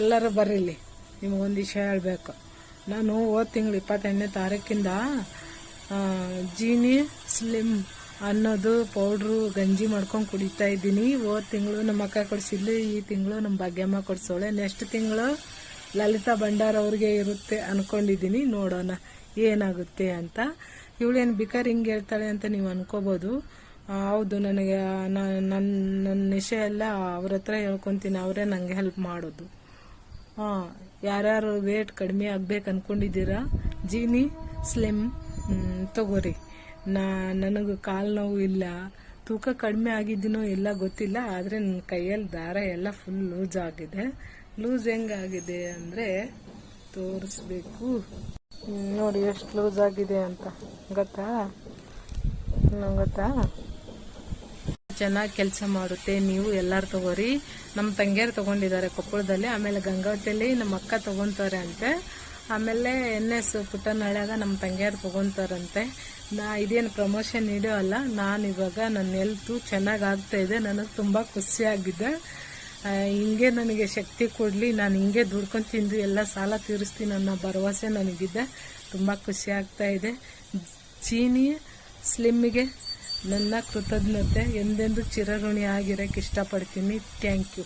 ಎಲ್ಲರೂ ಬರ್ರಿಲ್ಲಿ. ನಿಮಗೊಂದು ವಿಷಯ ಹೇಳಬೇಕು. ನಾನು ಹೋದ ತಿಂಗಳು 28ನೇ ತಾರೀಕಿಂದ ಜೀನಿ ಸ್ಲಿಮ್ ಅನ್ನೋದು ಪೌಡ್ರು ಗಂಜಿ ಮಾಡ್ಕೊಂಡು ಕುಡಿತಾ ಇದ್ದೀನಿ. ಹೋದ ತಿಂಗಳು ನಮ್ಮ ಅಕ್ಕ ಕೊಡಿಸಿದ್ಲು, ಈ ತಿಂಗಳು ನಮ್ಮ ಭಾಗ್ಯಮ್ಮ ಕೊಡಿಸೋಳೆ, ನೆಕ್ಸ್ಟ್ ತಿಂಗಳು ಲಲಿತಾ ಭಂಡಾರ ಅವ್ರಿಗೆ ಇರುತ್ತೆ ಅನ್ಕೊಂಡಿದ್ದೀನಿ. ನೋಡೋಣ ಏನಾಗುತ್ತೆ ಅಂತ. ಇವಳೇನು ಬೇಕಾದ್ರೆ ಹಿಂಗೆ ಹೇಳ್ತಾಳೆ ಅಂತ ನೀವು ಅನ್ಕೋಬೋದು. ಹೌದು, ನನಗೆ ನನ್ನ ವಿಷಯ ಎಲ್ಲ ಅವ್ರ ಹತ್ರ ಹೇಳ್ಕೊತೀನಿ, ಅವರೇ ನನಗೆ ಹೆಲ್ಪ್ ಮಾಡೋದು. ಯಾರ್ಯಾರು ವೇಟ್ ಕಡಿಮೆ ಆಗ್ಬೇಕು ಅನ್ಕೊಂಡಿದ್ದೀರಾ ಜೀನಿ ಸ್ಲಿಮ್ ತಗೋರಿ. ನನಗೆ ಕಾಲು ನೋವು ಇಲ್ಲ, ತೂಕ ಕಡಿಮೆ ಆಗಿದ್ದೀನೋ ಎಲ್ಲ ಗೊತ್ತಿಲ್ಲ, ಆದರೆ ನನ್ನ ಕೈಯಲ್ಲಿ ದಾರ ಎಲ್ಲ ಫುಲ್ ಲೂಸ್ ಆಗಿದೆ. ಲೂಸ್ ಹೆಂಗಾಗಿದೆ ಅಂದರೆ ತೋರಿಸ್ಬೇಕು ನೋಡಿ, ಎಷ್ಟು ಲೂಸ್ ಆಗಿದೆ ಅಂತ. ಗೊತ್ತಾ ಚೆನ್ನಾಗಿ ಕೆಲಸ ಮಾಡುತ್ತೆ. ನೀವು ಎಲ್ಲರೂ ತಗೋರಿ. ನಮ್ಮ ತಂಗಿಯರು ತಗೊಂಡಿದ್ದಾರೆ ಕೊಪ್ಪಳದಲ್ಲಿ, ಆಮೇಲೆ ಗಂಗಾವತಿಯಲ್ಲಿ ನಮ್ಮ ಅಕ್ಕ ತಗೊಂತಾರೆ ಅಂತೆ, ಆಮೇಲೆ NS ಪುಟ್ಟನಹಳ್ಳಿಯಾಗ ನಮ್ಮ ತಂಗಿಯರು ತಗೊಂತಾರಂತೆ. ಇದೇನು ಪ್ರಮೋಷನ್ ವಿಡಿಯೋ ಅಲ್ಲ, ನಾನು ಇವಾಗ ನನ್ನ ಹೆಲ್ತು ಚೆನ್ನಾಗಿ ಆಗ್ತಾ ಇದೆ. ನನಗೆ ತುಂಬ ಖುಷಿಯಾಗಿದೆ. ಹಿಂಗೆ ನನಗೆ ಶಕ್ತಿ ಕೊಡಲಿ, ನಾನು ಹಿಂಗೆ ದುಡ್ಕೊಂಡು ತಿಂದು ಎಲ್ಲ ಸಾಲ ತೀರಿಸ್ತೀನಿ ಅನ್ನೋ ಭರವಸೆ ನನಗಿದೆ. ತುಂಬ ಖುಷಿ ಆಗ್ತಾ ಇದೆ. ಜೀನಿ ಸ್ಲಿಮ್ಮಿಗೆ ನನ್ನ ಕೃತಜ್ಞತೆ. ಎಂದೆಂದು ಚಿರಋಣಿ ಆಗಿರೋಕ್ಕೆ ಇಷ್ಟಪಡ್ತೀನಿ. Thank you.